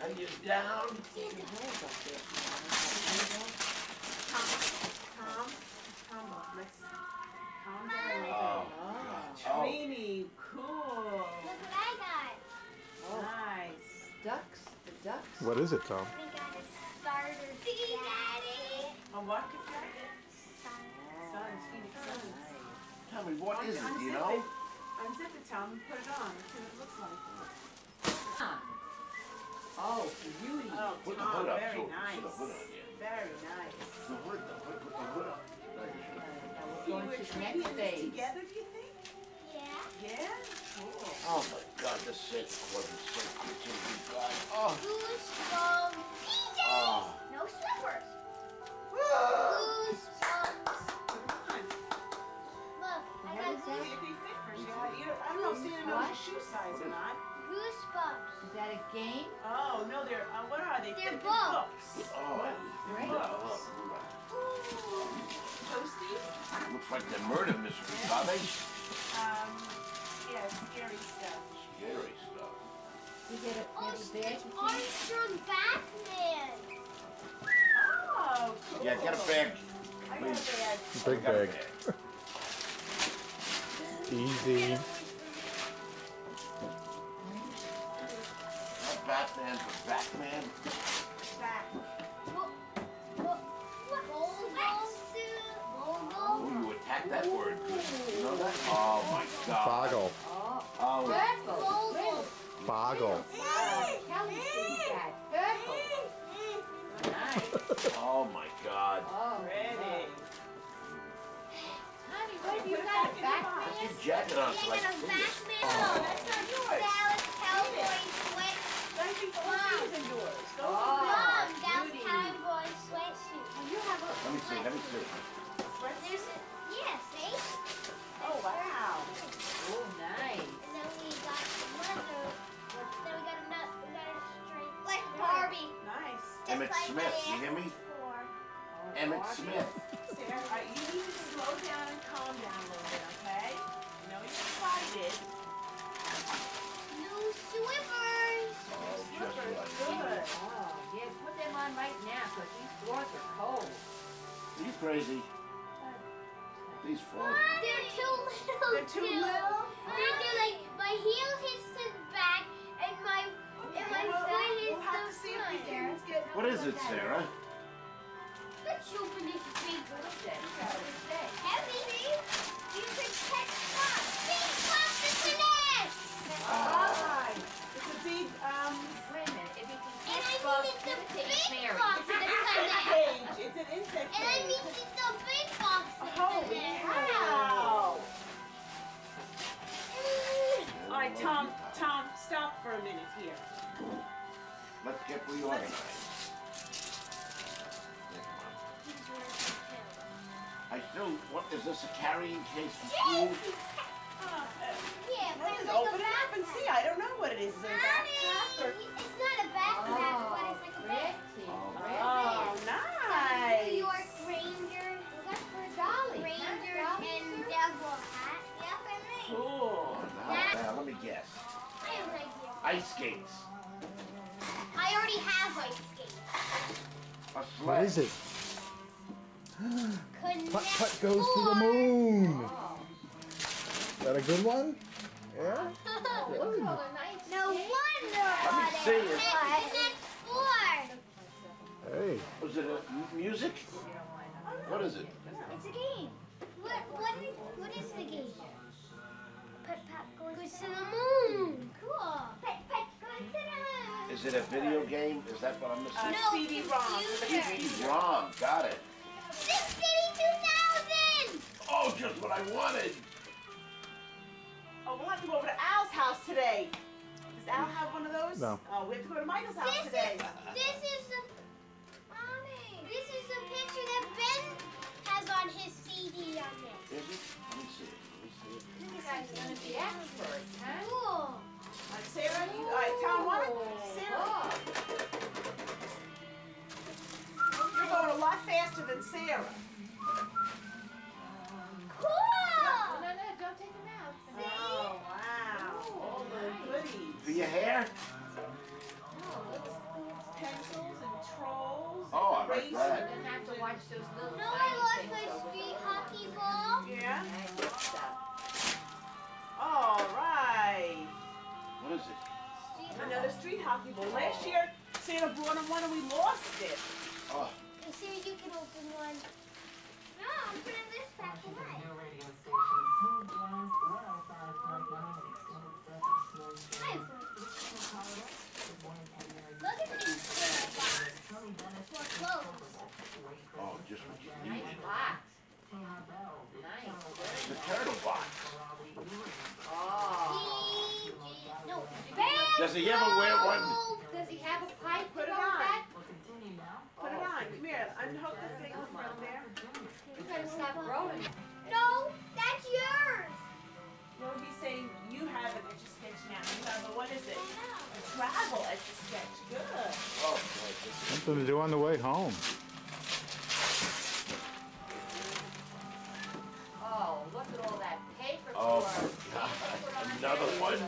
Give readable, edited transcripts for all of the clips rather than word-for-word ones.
And you're down. Tom, let's calm down. Oh, Trini, cool. Look what I got. Oh. Nice. Ducks, the ducks. What is it, Tom? We got a starter. See, Daddy. A what jacket? Starter. Suns, Phoenix Suns. Tell me, what is it, do you know? Unzip it, Tom. Put it on. Let's see what it looks like. Oh, beauty. Oh, Put the Tom, hood up, very so nice. put the hood on, yeah. Very nice. The hood, put the hood up. Now we're You going were to the Trini next and this phase. together, do you think? Yeah. Yeah? Cool. Oh my God, this set wasn't so good to me, God. Oh. Goosebumps. PJs. Oh. No slippers. Goosebumps. Come on. Look, I got See if they fit for you. I don't know if Santa knows your shoe size or not. goosebumps. Is that a game? Oh, no, they're, what are they? They're books. Oh, Great. Toasty? looks like they're murder mysteries, are they? Yeah, scary stuff. Scary stuff. You get a, Oh, get a bag it's to take? Armstrong Batman. Oh, cool. Yeah, get a bag. I got a bag. Big Got a bag. Easy. Not Batman, but Batman. Back. Oh, you attacked that word. You know that? Oh my God. Boggle. Oh, Turtle. Boggle. Kelly sees that. Turtle. Nice. oh my God. Oh, Ready. Honey, what have you got? A Batman? Your jacket on Yeah, I like got a this. Batman. Oh, that's not yours. Dallas Cowboy sweat. Don't think those are yours. Those Oh. are Mom, yours. Dallas beauty. Cowboy sweatsuit. You have a Let me see, let me see. There's a, yeah, see? Oh, wow. Oh, nice. And then we got another. Then we got another. We got a straight. Like Barbie. Nice. Just Emmett like Smith, I you hear me? asked for. Emmett Smith. Sarah, you need to slow down and calm down a little bit, okay? I know you're excited. New slippers. Oh, just Slippers, like good. Oh, yeah, put them on right now because these floors are cold. Are you crazy? These floors. They're too little. They're too little? They're like my heel hits the back and my foot hits We'll have to the see if we front. can get... What is it, Sarah? Let's open this big What is that? What does it say? heavy. You can catch up. Big box is the nest. Alright. It's a big, Wait a minute. If you can And I catch bugs, mean give it it's to a Aunt big Mary. box in the nest. cage. It's an insect And I mean cage. it's a big box in the Holy nest. cow! Alright, Tom, stop for a minute here. Let's get reorganized. I still, what, is this a carrying case for school? Yeah, but it's like Open a it up and see. I don't know what it is. Is it a backpack or... It's not a backpack, but it's like a bag. Pretty. Oh, New nice. York Rangers. Well, that's for a dolly. Rangers and devil hat. Yeah, for me. Cool. Now, let me guess. I have an idea. Ice skates. I already have ice skates. A sled. What is it? Connect Putt Putt goes to the moon. Oh. Is that a good one? Yeah? Good. No wonder Let me see it. Connect four. Hey. Was it a music? What is it? It's a game. What is the game? Pet Pat goes to the moon. Cool. Pet goes to the moon. Is it a video game? Is that what I'm missing? No, CD-ROM. computer. CD-ROM, got it. 680 2000. Oh, just what I wanted. Oh, we'll have to go over to Al's house today. Does Al have one of those? No. Oh, we have to go to Michael's house today. This is the picture that Ben has on his CD on this. Is it? Let me see it. Let me see it. You guys are going to be experts, huh? Cool. Sarah, you, Tom, Sarah. You're going a lot faster than Sarah. Cool. No, don't take them out. Oh, wow. All the goodies. For your hair? Oh, race. that. You're gonna have to watch those little No, I tiny lost things my over street there. hockey ball. Yeah. Nice good stuff. All right. What is it? Another street hockey ball. Last year, Santa brought him one and we lost it. Oh, Let's see if you can open one. No, I'm putting this back away. Look at these for clothes. oh, just what you Nice needed. box. Nice. The turtle box. Oh. No. Does he ever wear one? Does he have a pipe Put to it go on. with that? Put it on. Come here. Unhook the thing from there. You gotta stop growing. No, that's yours. No, he's saying you have an Etch a Sketch now. You have a, what is it? I know. A travel Etch a Sketch. Good. Oh, boy, this is- Something to do on the way home. Oh, look at all that paper. Oh, for- my God. Put on Another there. one.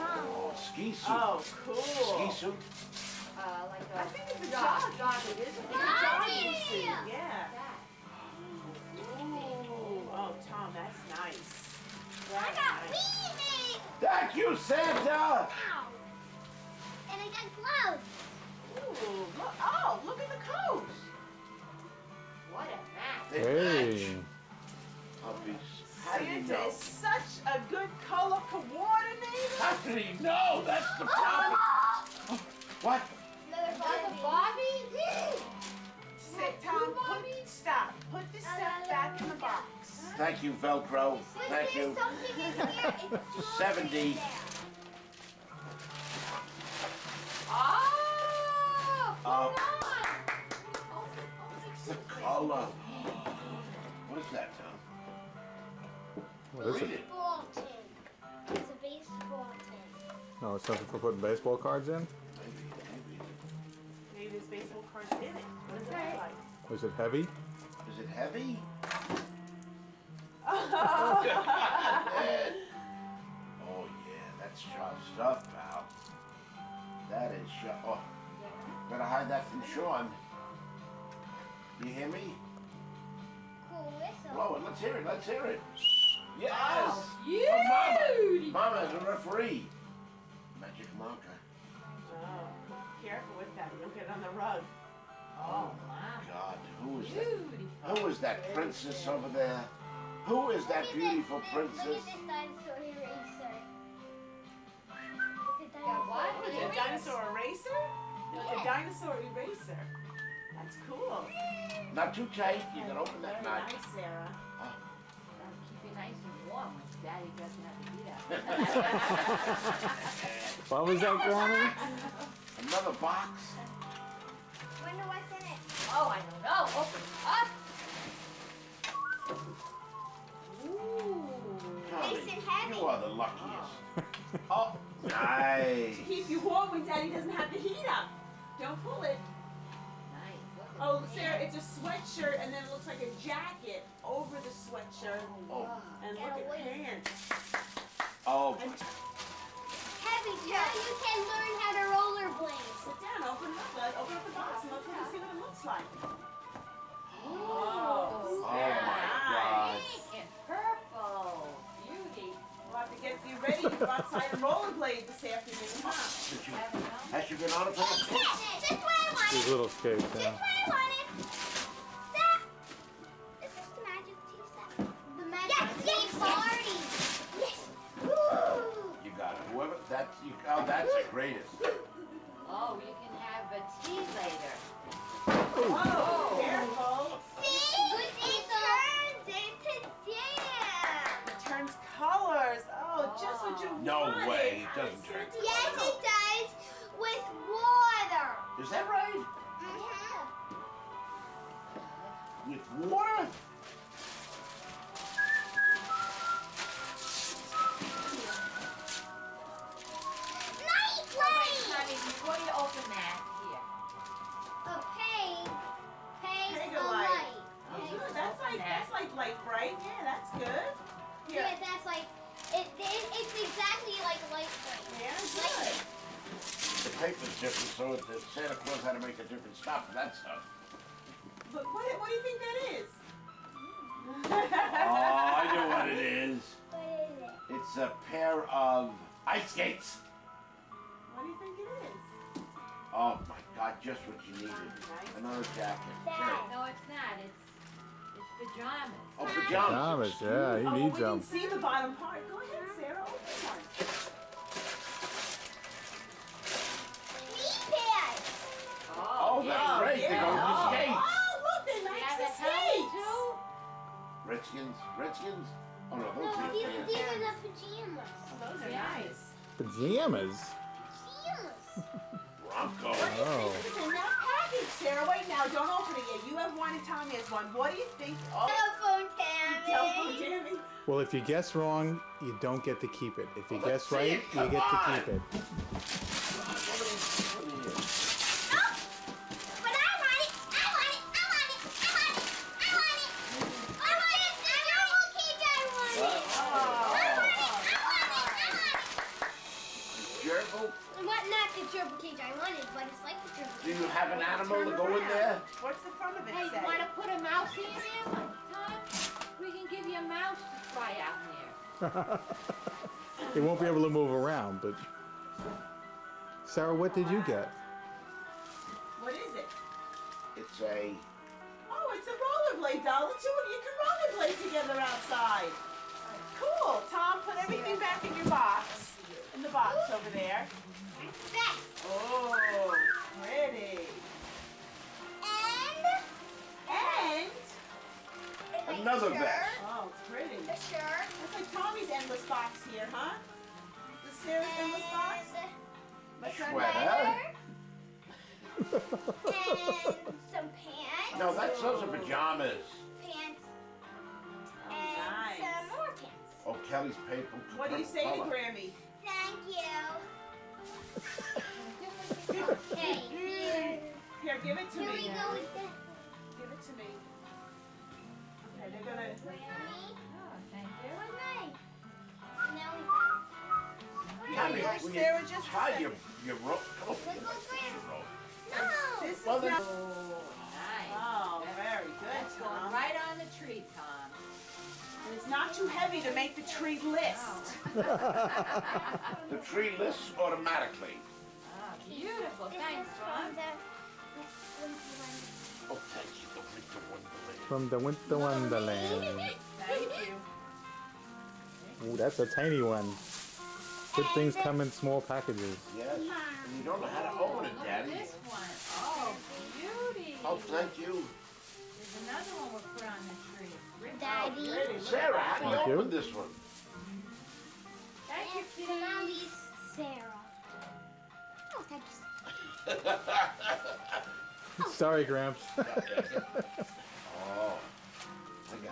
Oh, ski suit. Oh, Ski cool. suit. Like I a think it's a jog. jog. Jog it is. It's a jogging suit. Yeah. Yeah. That. Ooh. Oh, Tom, that's nice. I got beanie. Thank you, Santa. Ow. And I got gloves. Ooh, look. Oh, look at the coat. What a match. They Hey. match. Puppies. How do you Santa know? is such a good color coordinator. How did he know? That's the problem. What? Another Another Barbie. Bobby? Sit, Tom, stop. Put this stuff back in the box. Thank you, Velcro. But Thank there's you. something in here. It's 70. there. Oh! Oh, Come the color. What is that, Tom? What is Read it? it. Baseball tin. It's a baseball tin. No, it's something for putting baseball cards in? Maybe. Maybe there's baseball cards in it. What does it look like? Is it heavy? Is it heavy? Oh, Oh, yeah, that's sharp stuff, pal. That is sharp. Oh, better hide that from Sean. You hear me? Cool whistle. Blow it. Let's hear it. Let's hear it. Yes. Oh, For Mama. Mama's a referee. Magic marker. Oh, careful with that. You'll get it on the rug. Oh, wow. God. Who is that? Beauty. Who is that princess over there? Who is that beautiful Look princess? at this dinosaur eraser. It's a Got what? What is it, a dinosaur eraser? No, it's a dinosaur eraser. That's cool. Not too tight. You can open that Very knife. nice, Sarah. That'll keep you nice and warm when Daddy doesn't have to heat up. What was that, Granny? Another box. Wonder what's in it. Oh, I don't know. Open it up. Ooh. Tommy, Nice and heavy. you are the luckiest. Oh, nice. To keep you warm when Daddy doesn't have the heat up. Don't pull it. Nice. Look at Oh, that. Sarah, it's a sweatshirt and then it looks like a jacket over the sweatshirt. Oh, And look at pants. oh, And Heavy. Now you can learn how to rollerblade. sit down, open up the box and let's see what it looks like. Oh, oh my Nice. God. Pink and purple. Beauty. We'll have to get you ready to go outside and rollerblade this afternoon, huh? Did you, Have it on? has she been on it for That's it. Just what I wanted. These little skates, Just yeah. what I wanted. That. Is this the magic tea set? The magic tea party. Yes. Woo. You got it. Whoever, that's, you, oh, that's the greatest. Oh, you can have a tea later. Oh, careful. See? It turns into jam. It turns colors. Oh, just what you No wanted. way, it doesn't turn Yes, it does. With water. Is that right? Mm-hmm. With water? Night light. Honey, before you open that, here. A peg. Peg Peg a a light. light. Oh, good. That's like light bright. Yeah, that's good. Here. Yeah, that's like it's exactly like light bright. Yeah, Light good. bright. paper's different, so the Santa Claus had to make a different stop for that stuff. But what do you think that is? Oh, I know what it is. What is it? It's a pair of ice skates. What do you think it is? Oh my God, just what you needed. Nice. Another jacket. Dad. Sure. No, it's not. It's pajamas. Oh, pajamas. Pajamas, yeah, he Oh, needs we them. can see the bottom part. Go ahead, Sarah. Open one. Knee pads. Oh, that's great. They go with the skates. Oh, look, they're nice Yeah, to that's skates. Redskins? Redskins? Oh no, No, those are these the are the pajamas. Those are Yeah. nice. Pajamas? Pajamas. Bronco. What do you Oh. think is in that package, Sarah? Wait now, don't open it yet. You have one and Tommy has one. What do you think? Oh, Telephone telephone Tammy. Jammy. Well, if you guess wrong, you don't get to keep it. If you Well, let's guess see right, it. you Come get to on. keep it. Oh, but I want it. I want it. I want it. I want it. I want it. I want it. The Jumbo cage. I want it. I want it. I want it. I want it. Gerbil? What? Not the Jumbo cage I wanted, but it's like the Jumbo Do cage. you have an animal to go in there? What's the front of it Hey, say? you want to put a mouse in there, Tom? We can give you a mouse to try out in there. It won't be able to move around, but... Sarah, what did you get? What is it? It's a Oh, it's a rollerblade doll. The two of you can rollerblade together outside. Cool. Tom, put everything back in your box. In the box over there. That. Oh, pretty. And And, Another a shirt. vest. oh, pretty. A shirt. That's like Tommy's endless box here, huh? The Sarah's endless box? a What's that? sweater. And some pants. No, those are pajamas. Pants. Oh, And nice. some more pants. Oh, Kelly's paper. What do you say to Grammy? Thank you. Okay, here. Here, give it to Here we me. go with the Give it to me. Okay, they're gonna. Grammy. Oh, thank you. One night. Now we got Tommy, Where's when Sarah you just a tie second? your rope, come on. Wiggle Grammy. Your rope. No. This is Well, not. then- Nice. Oh, very good, That's going Tom. right on the tree, Tom. And it's not too heavy to make the tree list. The tree lists automatically. Oh, beautiful. This Thanks, is Tom. Oh, thank you. The winter wonderland. From the Winter Wonderland. Thank you. Ooh, that's a tiny one. Good things come in small packages. Yes. And you don't know how to open it, Look at Daddy. this one. Oh, beauty. Oh, thank you. There's another one we'll put on the tree. Ribbon. Daddy. Pretty. Look Sarah, at how do that you Thank you. open this one? Thank you, And kitty. Mommy's Sarah. Oh, thanks. Sorry, Gramps. Oh, I got it.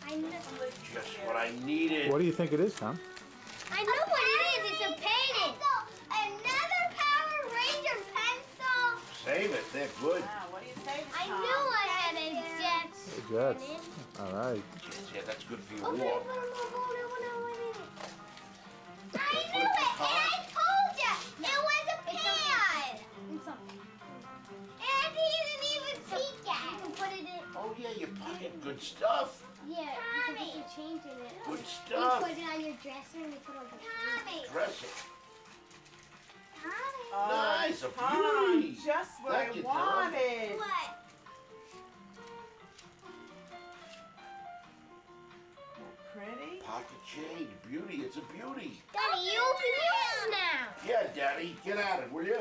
I know. Just what I needed. What do you think it is, Tom? I know what it is. It's a painting. Another Power Ranger pencil. Save it. They're good. Wow, what do you say to I Tom? knew I had a Jets. Jets. All right. Yeah, that's good for your Open it, walk. open it, open it, open it. I That's knew what it. it's called. I told you. It was a pan. And he didn't even peek at it. You can put it in. Oh, yeah, your pocket. Good stuff. Yeah, you can change in it. Good You stuff. put it on your dresser and you put it over Tommy. Dress it. Tommy. Oh, Nice, a Tom, beauty. just what Thank I you, Tom. wanted. What? Pretty. Pocket change. Beauty. It's a beauty. Daddy, you open yours now. Yeah, Daddy. Get at it, will you?